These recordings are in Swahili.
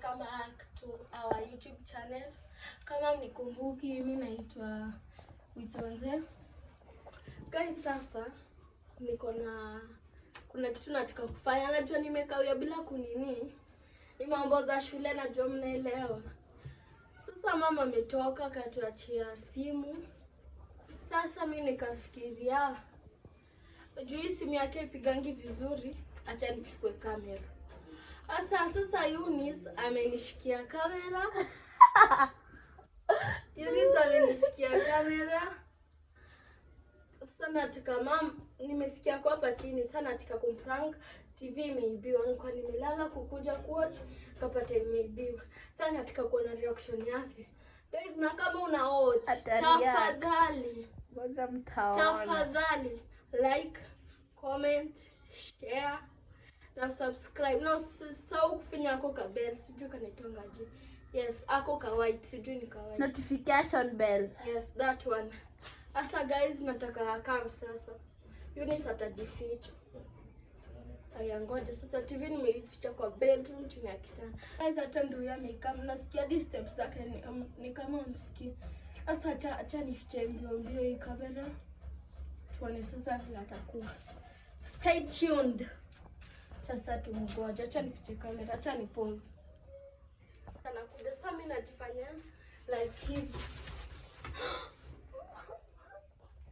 welcome back to our YouTube channel. Kama mnikumbuki, mimi naitwa Witonze. Guys, sasa kuna kitu nataka kufanya. Najua nimekawia bila kunini. Ni mambo za shule, najua mnaelewa. Sasa mama ametoka akatuachia simu. Sasa mimi nikafikiria juu simu yake ipigangi vizuri, acha nichukue kamera. Sasa Eunice amenishikia kamera. Eunice amenishikia kamera. Sasa nataka nimesikia kwa hapa chini sana nataka kumprank. TV imeibiwa, nilikuwa nimelala kukuja kuwatch kapata imeibiwa. Sasa nataka kuona reaction yake. Guys, na kama una watch, tafadhali like, comment, share na subscribe. Na usisahau kufinya ako ka bell, sijui kanaitongaje. Yes, ako ka white, sijui ni ka white. Notification bell. Yes, that one. Asa guys, nataka kama sasa Eunice atajificha. Aya ngoja sasa TV nimeificha kwa bedroom chini ya kitanda. Guys, hata ndio yamekam nasikia these steps zake ni kama unasikia. Sasa acha nifiche mbio hii kamera. Tuone sasa vile atakuwa. Stay tuned. Sasa tumgoja, acha nifiche kamera, acha ni pause. Anakuja sasa, mimi najifanya like hivi.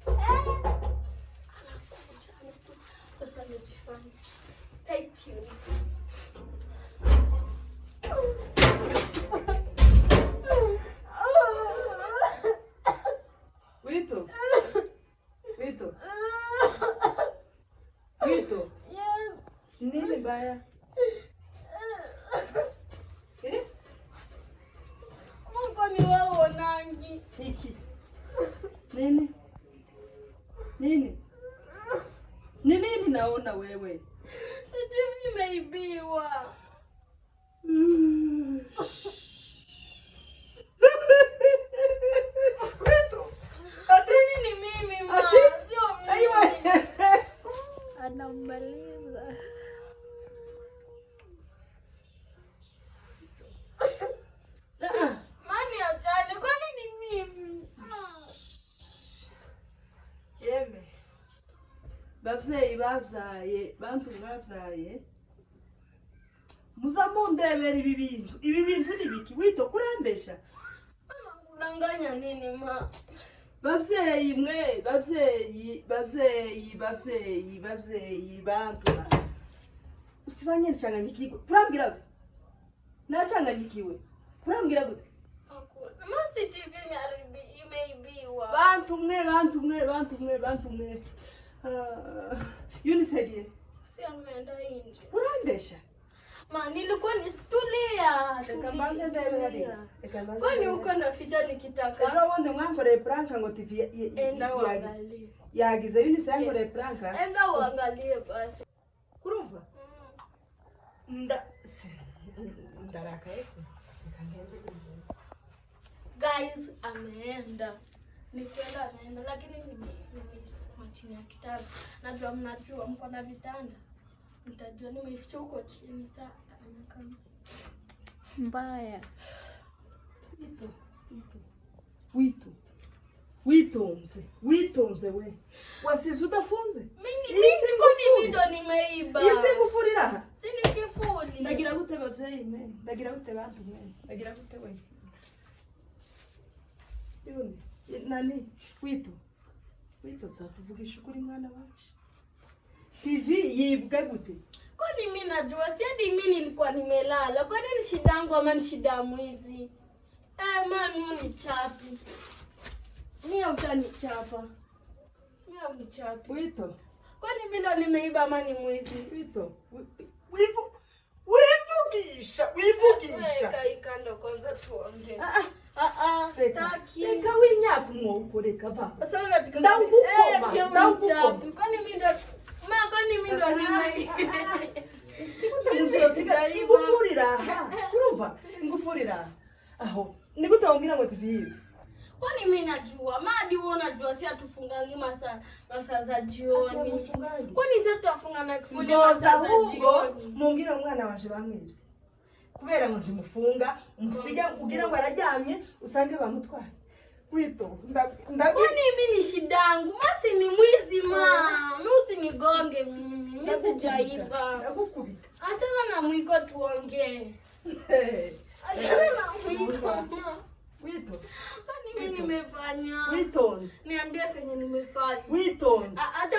Anakuja. Sasa najifanya. Stay tuned. Wito. Yes. Nini baya? Mungu ni wewe nangi. Hiki. Nini? Nini naona wewe? TV imeibiwa. Anamaliza. Mani achane, kwani ni mimi? Yeme. Babyeyi babyaye, bantu babyaye. Muzamundebera ibi bintu. Ibi bintu ni biki? Wito kurembesha. Unanganya nini ma? Babyeyi mwe, babyeyi bantu. Usifanye nchanganyikiwe. Kurambira gute? Nachanganyikiwe. Kurambira gute? Masi TV imeibiwa. Bantu mwe. Eunice Si ameenda nje. urambesha. Ma nilikuwa nistulia. Kamanze ndebe. Kwani uko naficha nikitaka? Ejo wonde mwankore prank ngo TV Enda uangalie. yagize Eunice yankore prank. Enda uangalie basi. Kurumva? Ndaraka ese. Guys, ameenda. Nikwenda ameenda, lakini nimeisukuma chini ya kitanda. Najua mnajua mko na vitanda. Mtajua nimeificha huko chini saa amekama. Mbaya. Witonze we. Wasisi utafunze. Mimi ndo nimeiba. Isingufurira. Sini kifuli. Ndagira gute babyeyi mwe. Ndagira gute bantu mwe. Ndagira gute we. Yuni. Nani? Wito zatuvugisha kuri mwana wacu. TV yibwe gute? Kwani mimi najua si hadi mimi nilikuwa nimelala. Kwani ni shida yangu ama ni shida ya mwizi? Mami unichapi. Mimi utanichapa. Mimi unichapi. Wito. Kwani mimi ndo nimeiba ama ni mwizi? Wito. Wivugisha. Weka ikando kwanza tuongee. Sitaki. Eka winyapu mwokoreka va. Sasa unataka ndawukoma. Kwani mimi ndo Ngufurira. Aho. Nigute wambira ngo TV. Kwani mimi najua, madi wewe unajua si atufungangi masaa za jioni. Kwani zetu afunga na kifuli masaa za jioni. Mumbwira umwana wanje bamwibye. kubera ngo ntimufunga umusiga ugira ngo araryamye usange bamutwaye. Wito Kwani mimi ni shida yangu? Masi ni mwizi ma. Mimi usinigonge mimi. Mimi sijaiba. Nakukubita. Achana na mwiko tuongee. Achana na mwiko. Wito. Kwani mimi nimefanya? Witonze. Niambie kenye nimefanya. Witonze. Acha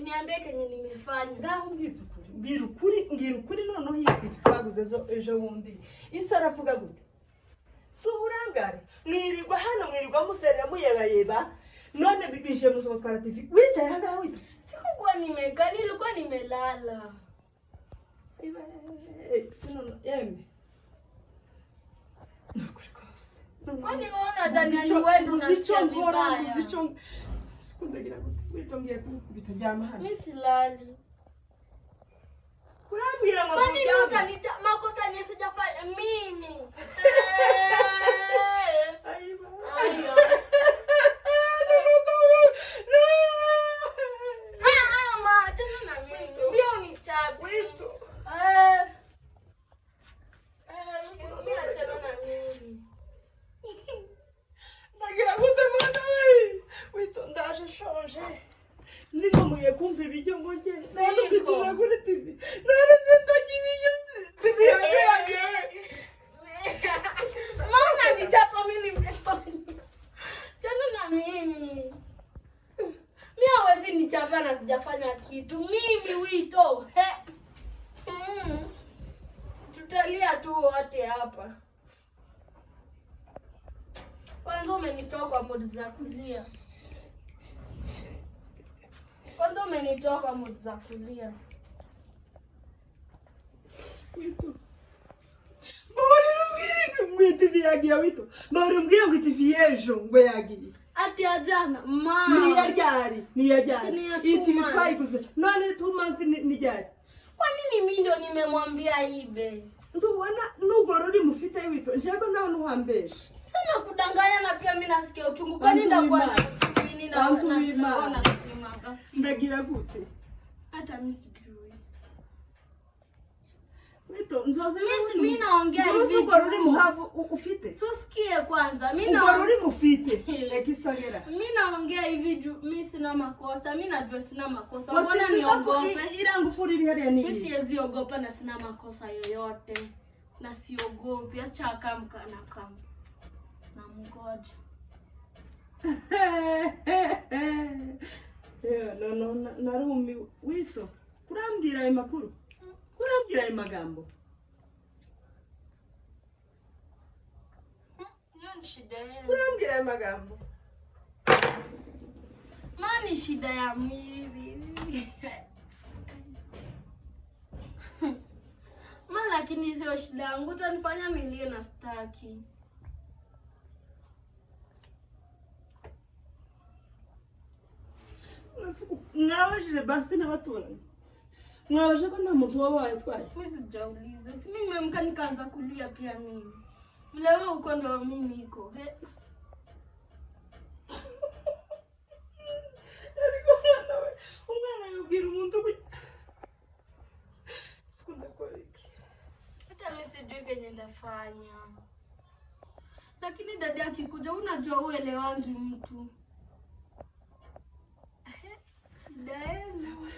niambie kenye nimefanya. Ngaho mbizukuri. Ngira ukuri noneho hiti twaguze ejo bundi. Isi aravuga gute? Suburangare. Mwirirwa hano mwirirwa muserera muyeba. None bibishe musomo twara TV. Wicaye hanga wito. Sikuwa nimekaa, nilikuwa nimelala. Sino yeme. Nakurikose. Kwani unaona ndani ya wewe unasikia vibaya? Usichonge. Sikundagira gute. Witongiye kubitajama hano. Mimi silali. Kurambira ngo kwani utanicha makosa yenye sijafanya mimi. Aiba. Ayo. Ma, tena na mimi. Mbio ni chapu. Mimi achana na mimi. Nagira gute mwana we. Wito ndaje shonje. Nzingo muye kumpa ibijyo ngoje. None bidura kuri TV. None ndagibiyo. TV yage. Mama ni chapu mimi nimefanya. Tena na mimi. Mimi hawezi nichapa na sijafanya kitu. Mimi Wito. Tutalia tu wote hapa. Kwanza umenitoa kwa mood za kulia. Wito. Mbona TV yage ya Wito. Mbona mbwira ngo TV ejo ngo yagiye. Ati ajana ma. Ni yajari. TV twayiguze. None 2 months ni jari. Kwa nini mimi ndio nimemwambia ibe? Ndubona nugorori mufite Wito. Njeko ndabona uhambesha. Sana kudanganya na pia mimi nasikia uchungu. Kwa nini ndakuwa na uchungu naona kupima? Ndagira gute? Hata mimi sijui. Wito nzoze mimi naongea hivi. Ugorori muhavu ufite. Susikie kwanza. Ugorori mufite. Ekisogera. Mimi naongea hivi juu mimi sina makosa. Mimi najua sina makosa. Mbona niogope? Irangufuri iri hariya nini? Mimi siwezi ogopa na sina makosa yoyote. Na siogopi acha akamka na kama. Na mgoja. No, narumi Wito. Kurambwira ayo makuru. Kurambwira ayo magambo. Nani shida yenu? Kurambwira ayo magambo. Mani shida ya mwili. Lakini sio shida yangu, utanifanya nilie na staki. Mwabajije basi n'abaturanyi. Mwabaje ko nta muntu wabaye twaye. Mimi sijauliza. Si mimi nimemka nikaanza kulia pia mimi. Vile wewe uko ndo mimi niko. Umwana yubwira umuntu sikunda koriki. Hata mimi sijui kenye ndafanya. Lakini dada akikuja unajua uelewangi mtu. Sawa.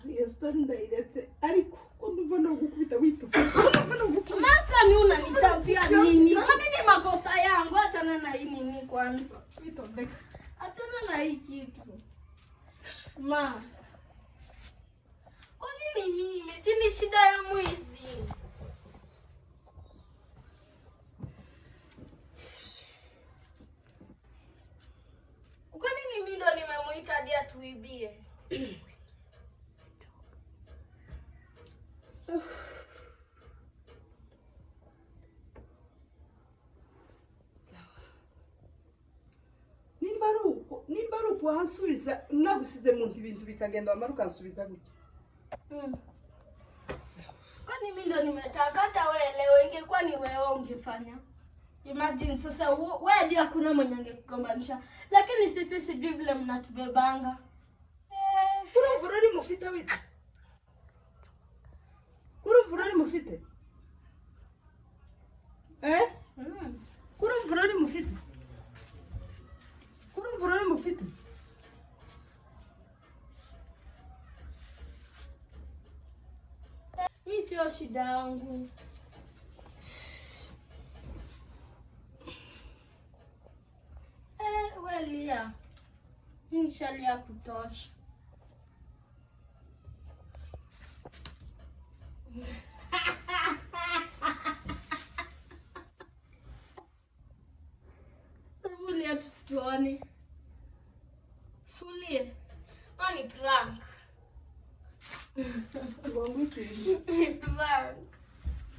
Iyo story ndairetse ariko ko nduvana gukubita Wito. Masa ni unanichapia nini? Kwa nini makosa yangu? Achana na hii nini kwanza. Wito ndeka. Achana na hii kitu. Ma. Kwa nini mimi? Si ni shida ya mwizi. Kwa nini mimi ndo nimemuita hadi atuibie? Nimbaruko hansubiza nagusize mu ibintu bikagenda wamaruka nsubiza gutya. Sawa. Kwani mimi ndo nimetaka hata wewe leo ingekuwa ni wewe ungefanya. Imagine sasa wewe ndio hakuna mwenye angekugombanisha. Lakini sisi sijui vile mnatubebanga. Kurumvura ari mufite Wito. Kurumvura ari mufite. shida yangu. Welia. Nishalia kutosha. Sulia tutuone. Sulie. Ani prank. Ni prank.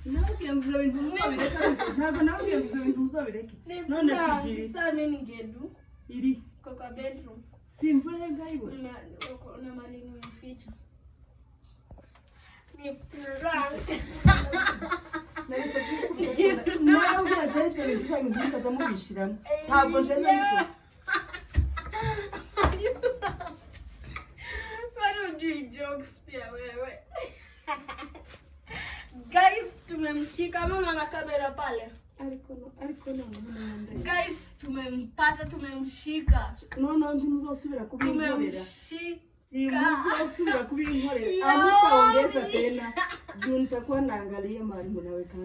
Nawe mzee windu muzabireka ntabwo nawe mzee windu muzabireka none kiviri Sasa mimi ningedu iri kwa bedroom. simvuye ngaibo Na mali nimeficha. Ni prank. nawe ugaje ibyo bintu bikaza mubishiramo ntabwo je nabito Bado jokes pia wewe. Guys, tumemshika mama na kamera pale. ariko no Guys, tumempata, tumemshika. no ndi muzosubira kubinkorera Tumemshika. muzosubira kubinkorera amutaongeza tena juu nitakuwa naangalia mahali mnaweka.